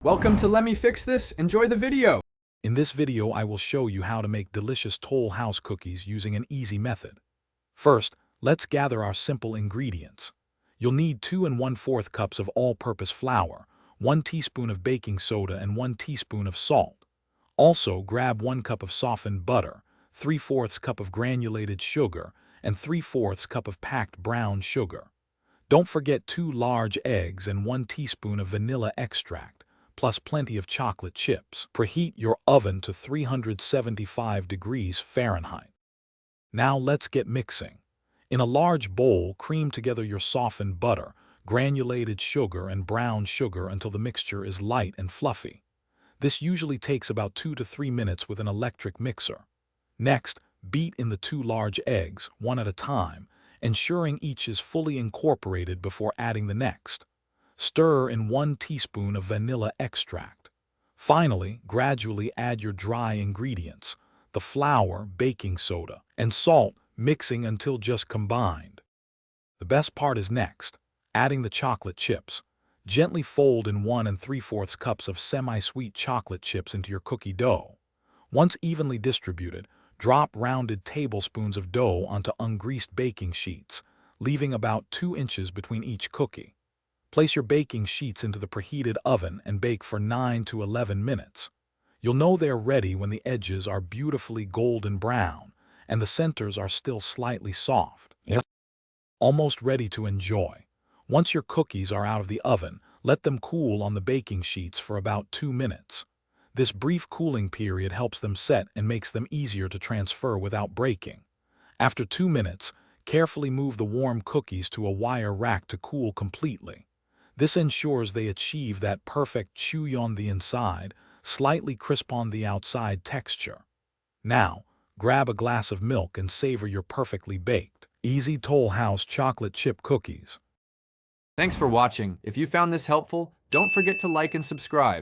Welcome to Let Me Fix This. Enjoy the video. In this video, I will show you how to make delicious Toll House cookies using an easy method. First, let's gather our simple ingredients. You'll need 2 1/4 cups of all-purpose flour, 1 teaspoon of baking soda, and 1 teaspoon of salt. Also, grab 1 cup of softened butter, 3/4 cup of granulated sugar, and 3/4 cup of packed brown sugar. Don't forget 2 large eggs and 1 teaspoon of vanilla extract, plus plenty of chocolate chips. Preheat your oven to 375 degrees Fahrenheit. Now let's get mixing. In a large bowl, cream together your softened butter, granulated sugar, and brown sugar until the mixture is light and fluffy. This usually takes about 2 to 3 minutes with an electric mixer. Next, beat in the 2 large eggs, one at a time, ensuring each is fully incorporated before adding the next. Stir in 1 teaspoon of vanilla extract. Finally, gradually add your dry ingredients, the flour, baking soda, and salt, mixing until just combined. The best part is next, adding the chocolate chips. Gently fold in 1 3/4 cups of semi-sweet chocolate chips into your cookie dough. Once evenly distributed, drop rounded tablespoons of dough onto ungreased baking sheets, leaving about 2 inches between each cookie. Place your baking sheets into the preheated oven and bake for 9 to 11 minutes. You'll know they're ready when the edges are beautifully golden brown and the centers are still slightly soft. Almost ready to enjoy. Once your cookies are out of the oven, let them cool on the baking sheets for about 2 minutes. This brief cooling period helps them set and makes them easier to transfer without breaking. After 2 minutes, carefully move the warm cookies to a wire rack to cool completely. This ensures they achieve that perfect chewy on the inside, slightly crisp on the outside texture. Now, grab a glass of milk and savor your perfectly baked, easy Toll House chocolate chip cookies. Thanks for watching. If you found this helpful, don't forget to like and subscribe.